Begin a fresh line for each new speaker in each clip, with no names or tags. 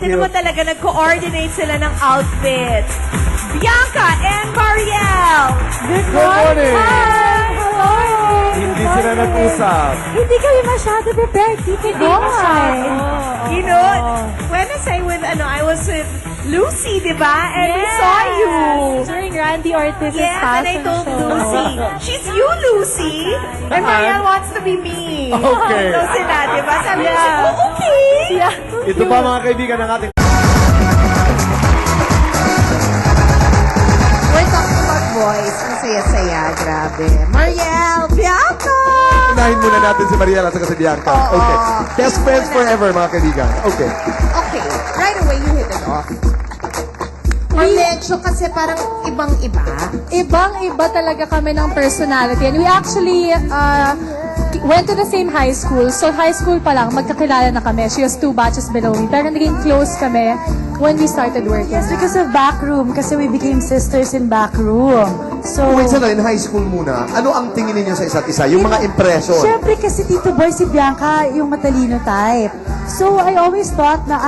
Sino mo talaga nag-coordinate sila ng outfits? Bianca and Mariel!
Good morning!
Hi! Hello!
Hindi sila nag-usap.
Hindi kami masyado prepared. Tito Boy.
You know, when I was with Lucy, di ba? And we saw you.
During Randy Ortiz's
Yes, and I
fashion
told
show.
Lucy, she's you, Lucy. And Mariel wants to be me.
Okay.
So sila, di ba? Sabi niya, oh, okay.
Ito pa mga kaibigan ng ating...
We're talking about boys. Masaya-saya. Grabe. Mariel, Bianca!
Unahin muna natin si Mariela at si Bianca.
Oo.
Okay. Best friends forever, mga kaibigan. Okay.
Okay. Right away, you hit it off. Medyo kasi parang ibang-iba.
Ibang-iba talaga kami ng personality. And we actually went to the same high school. So high school pa lang, magkakilala na kami. She was 2 batches below me. Pero naging close kami when we started working.
Yes, because of Backroom. Kasi we became sisters in Backroom. So,
Wait, sandali, in high school muna. Ano ang tingin ninyo sa isa't isa? Yung mga impression.
syempre kasi Tito Boy, si Bianca, yung matalino type. So, I always thought na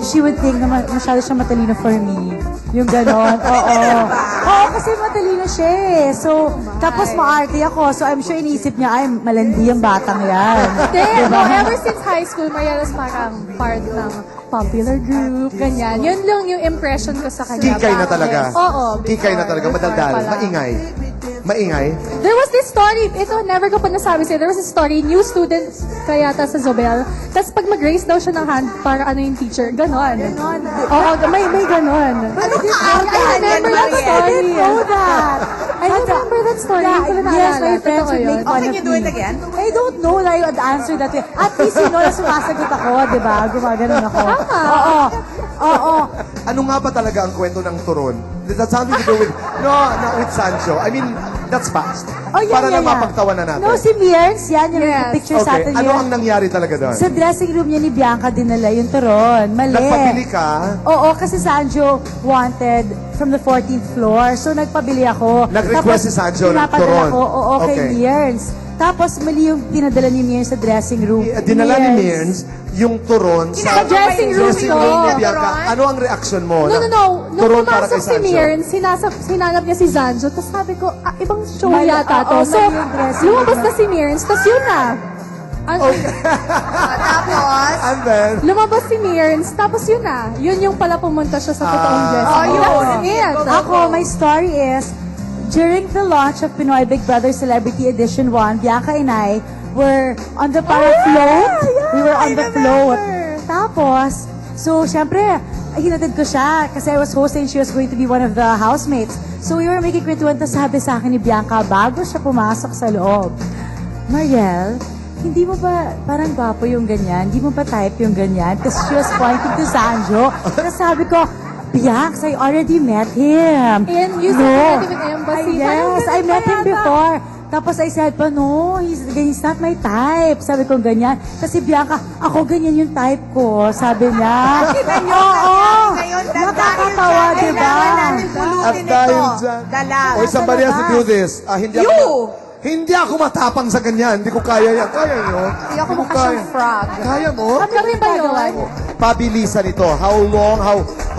she would think na masyado siya matalino for me. Yung ganon. Oo. Oo, kasi matalino siya eh. So, tapos maarte ako. So, I'm sure iniisip niya, ay, malandi yung batang yan.
Hindi, no, ever since high school, Mariela's parang part ng popular group, ganyan. Yun lang yung impression ko sa kanya.
Kikay na
back
talaga.
then. Oo.
Kikay na talaga.
before
Madaldal.
pa lang.
Maingay. Maingay.
There was this story, ito, never ko pa nasabi sa'yo, there was this story, new student kaya yata sa Zobel, tapos pag mag-raise daw siya ng hand para ano yung teacher, ganon. Oo, may ganon.
Ano ka?
I remember that story.
I didn't know that.
I remember that story. Hindi ko na
Yes,
naalala.
my friends
Totoo
would
yun.
make fun
Can
of
you do
me.
it again?
I don't know that I would answer that way. At least you know na sumasagot ako, di ba? Gumaganon ako. Oo. Oo.
Ano nga ba talaga ang kwento ng turon? That's something to do with... No, not with Sancho. I mean, that's fast.
Oh, yan,
Para
yan,
na
yan.
mapagtawanan natin.
No, si Mierns, yan yung
Yes.
picture sa
Okay,
atin
ano
yun.
ang nangyari talaga doon?
Sa dressing room niya ni Bianca dinala yung turon. Mali.
Nagpabili ka,
Oo, kasi Sanjo wanted from the 14th floor. So, nagpabili ako.
Nag-request si Sanjo ng
pinapadala
turon.
ko, oo, kay
Okay.
Mierns. Tapos, mali yung pinadala ni Mierns sa dressing room.
dinala ni Mierns yung turon sa
dressing room
dressing
ito.
room ni Bianca. Ano ang reaction mo?
No. Nung
Turon para
pumasok
kay
si
Sancho.
Mirn, hinanap niya si Zanjo, tapos sabi ko, ibang show
Mali-
yata to.
oo,
So,
mali yung dressing
lumabas
room.
na si Mirn, tapos yun na.
Tapos,
And then,
Lumabas si Mirn, tapos yun na. Yun yung pala pumunta siya sa totoong dressing room.
yun.
That's it.
Ako, my story is, during the launch of Pinoy Big Brother Celebrity Edition 1, Bianca and I were on the para float. We were on the float. Tapos, so, syempre, hinatid ko siya kasi I was hosting, she was going to be one of the housemates. So, we were making kwentuhan, tapos sabi sa akin ni Bianca, bago siya pumasok sa loob, Mariel, hindi mo ba, parang gwapo yung ganyan? Hindi mo ba type yung ganyan? Tapos she was pointing to Sanjo. Tapos sabi ko, Bianca, I already met him.
And you said already with Embassy.
Yes, I met him before. Tapos I said pa, no, he's not my type. Sabi ko, ganyan. Kasi Bianca, ako ganyan yung type ko. Sabi niya. Oo.
ngayon,
Nakakatawa, di ba?
kailangan natin
at
pulutin
dahil
ito.
dyan,
Dalag.
or somebody has to do this. Hindi ako matapang sa ganyan. Hindi ko kaya yan. Kaya nyo?
Hindi ako
ko
mukha
kaya.
siyang frog.
Kaya mo?
Kami ba yun?
Pabilisan ito. How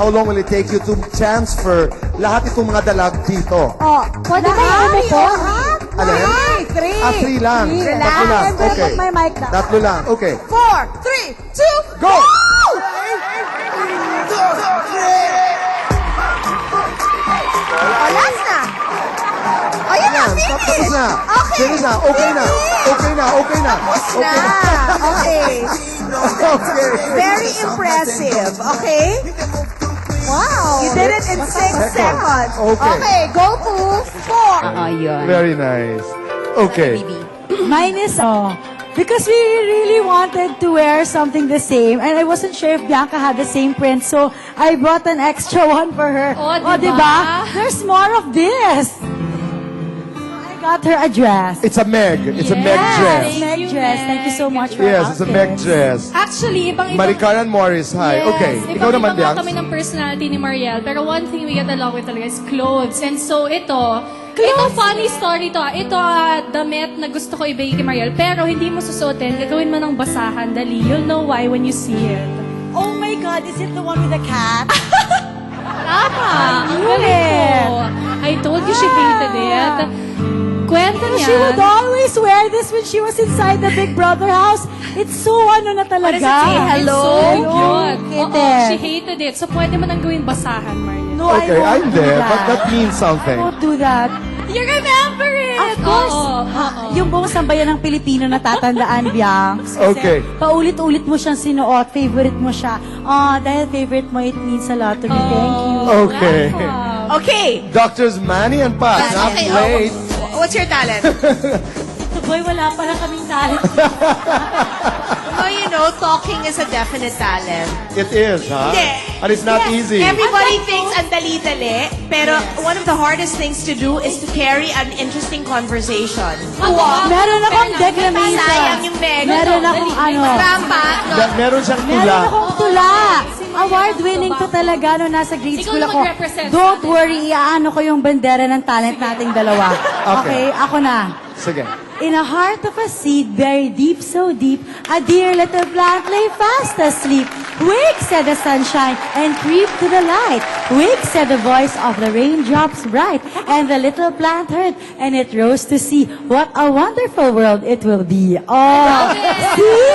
long will it take you to transfer lahat itong mga dalag dito?
Oh,
Pwede kayo umupo?
Alin?
Three.
3 lang.
Relax.
Tatlo lang.
I'm gonna
Okay.
put my mic down.
Tatlo lang. Okay.
4, 3, 2,
Go!
last na. O, yan na, finish.
Tapos na.
Okay.
Finish na. Okay na. Okay na. Okay na.
Na. Okay.
Okay.
Very impressive. Okay? Wow. You did it in 6 seconds.
Okay.
Go to 4.
Very nice. Okay.
Mine is, because we really wanted to wear something the same, and I wasn't sure if Bianca had the same print, so I brought an extra one for her.
Oh, diba?
diba? There's more of this. So I got her a dress.
It's a Meg. It's a Meg dress.
Yes, Meg dress. Thank you so much for
Yes, it's a Meg
outfits.
dress.
Actually, ibang-ibang...
Maricar and Morris, hi. Okay. Ikaw naman,
Ibang-ibang
Bianx.
kami ng personality ni Mariel. Pero one thing we get along with talaga is clothes. And so, ito funny story to. Ito, damit na gusto ko ibigay kay Mariel. Pero hindi mo susuotin, gagawin mo ng basahan. Dali. You'll know why when you see it.
Oh my God, is it the one with the cat?
Tama! Ang galing mo. I told you she hated it. Kwento niya.
She would always wear this when she was inside the Big Brother house. It's so ano na talaga.
What does it say? Hello?
So cute.
Hate
Oo,
it.
she hated it. So pwede mo nang gawin basahan, Mariel.
No,
Okay,
I
I'm
won't do
there,
that.
but that means
I
something.
won't do that.
You remember it!
Of course.
Oo.
Yung buong sambayan ng Pilipino na tatandaan, Bianx. Kasi
Okay.
paulit-ulit mo siyang sinuot. Favorite mo siya. Dahil favorite mo, it means a lot to me. Thank you.
Okay.
Okay.
Doctors Manny and Pat, not
Okay,
late.
What's your talent?
Boy, wala pala kaming talent.
Well, you know, talking is a definite talent.
It is, huh?
Hindi.
And it's not easy.
Everybody thinks ang dali-dali, pero one of the hardest things to do is to carry an interesting conversation.
Meron akong declamation.
Sayang yung mega.
Meron akong ano.
Tama. No?
Meron siyang tula.
Meron akong tula. Award-winning to talaga no nasa grade
Ikaw
school
na
ako.
mag-represent
Don't
sa atin.
worry, iaano ko yung bandera ng talent nating dalawa. Okay, ako na.
Sige.
In a heart of a seed, buried deep, so deep, a dear little plant lay fast asleep. Wake, said the sunshine, and creep to the light. Wake, said the voice of the raindrops bright. And the little plant heard, and it rose to see what a wonderful world it will be. Oh, see?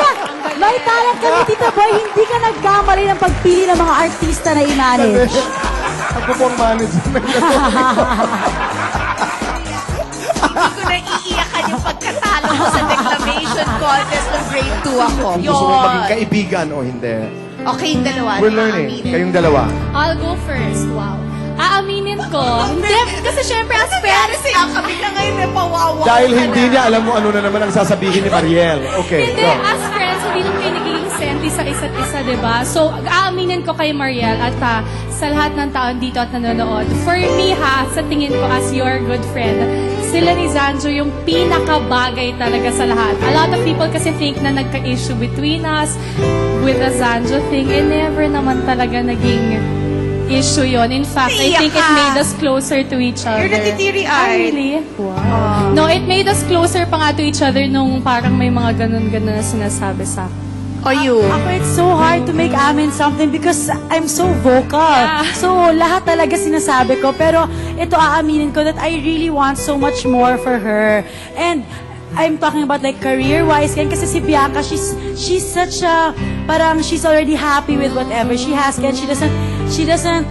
May talent kami, Tita Boy. Hindi ka nagkamali ng pagpili ng mga artista na i-manage.
Ako pong management.
Hindi ko na iiyakan yung pagkatalo ko sa declamation contest ng grade 2 ako.
Gusto mong maging
Yun.
kaibigan o hindi?
Okay, yung dalawa.
We're
di ba,
learning.
aminin?
Kayong dalawa.
I'll go first. Wow. Aaminin ko. Hindi, kasi syempre as
Pero
parents,
siya kami na ngayon may pawawa.
Dahil hindi niya alam mo ano na naman ang sasabihin ni Mariel. Okay,
hindi,
go.
as friends, hindi lang kayo nagiging senti sa isa't isa, di ba? So, aaminin ko kay Mariel at sa lahat ng taon dito at nanonood. For me ha, sa tingin ko as your good friend, sila ni Zanjo yung pinakabagay talaga sa lahat. A lot of people kasi think na nagka-issue between us with the Zanjo thing, and never naman talaga naging issue yon. In fact, I
Iyak
think it
ka.
made us closer to each other.
You're natitiri-eyed.
Ah, really? Wow. No, it made us closer pa nga to each other nung parang may mga ganun-ganun na sinasabi sa akin.
O you.
Ako, it's so hard to make amin something because I'm so vocal.
Yeah.
So, lahat talaga sinasabi ko. Pero, ito aaminin ko that I really want so much more for her. And, I'm talking about like career-wise. Kasi si Bianca, she's such a, parang she's already happy with whatever she has. Kaya she doesn't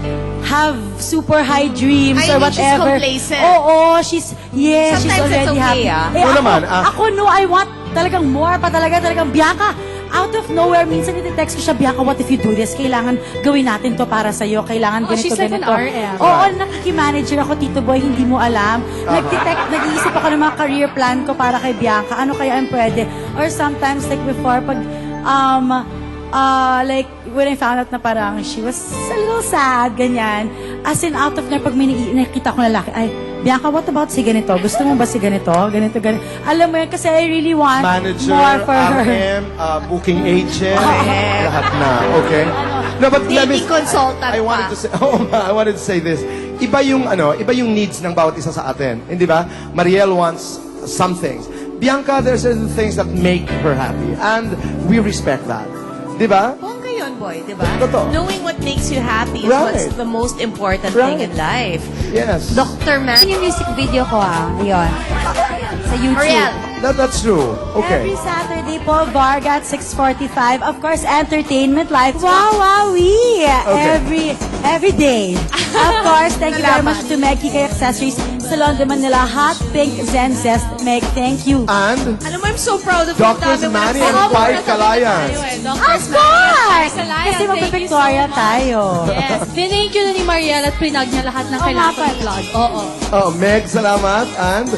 have super high dreams
I
or
mean, she's
whatever.
complacent.
Oo, she's
Sometimes it's
already
okay,
happy.
Oo naman,
Ako, no, I want talagang more pa talagang Bianca. Out of nowhere, minsan iti-text ko siya, Bianca, what if you do this? Kailangan gawin natin to para sa'yo. Kailangan
Oh,
ganito,
she's like an
ganito.
RM.
Oo, nakikimanager ako, Tito Boy, hindi mo alam. Nag-iisip ako ng mga career plan ko para kay Bianca. Ano kaya ang pwede? Or sometimes, like before, pag, like, when I found out na parang she was a little sad, ganyan. As in, out of nowhere, pag may nakita ko na lalaki, ay, Bianca, what about si ganito? Gusto mo ba si ganito? Ganito. Alam mo yun, kasi I really want
Manager,
more for her.
RM, booking agent, lahat na. Okay? No, but let me...
Dating consultant
I wanted
pa.
to say, I wanted to say this. Iba yung needs ng bawat isa sa atin. Hindi ba? Mariel wants some things. Bianca, there's certain things that make her happy. And we respect that. Di ba?
Bongga yun, boy, di ba?
Totoo.
Knowing what makes you happy is
Right.
what's the most important
Right.
thing in life.
Yes.
Dr. Man.
Yung music video ko yun. Sa YouTube.
Mariel.
That's true. Okay.
Every Saturday po, Varga at 6:45. Of course, entertainment live. Wow, wowee!
Okay.
Every day. Of course, thank you very much to Meg Kikay Accessories, Salon de Manila, Hot Pink Zen Zest. Meg, thank you.
And
Alam mo, I'm so proud of you.
Doctors
Dami mo
Manny
na-
and Pai Calayan.
Of course! Kasi magpa-Victoria tayo.
Yes. Thank you na ni Mariel at pinag niya lahat ng kailangan
nga
ko i-plug. Oo.
Meg, salamat. And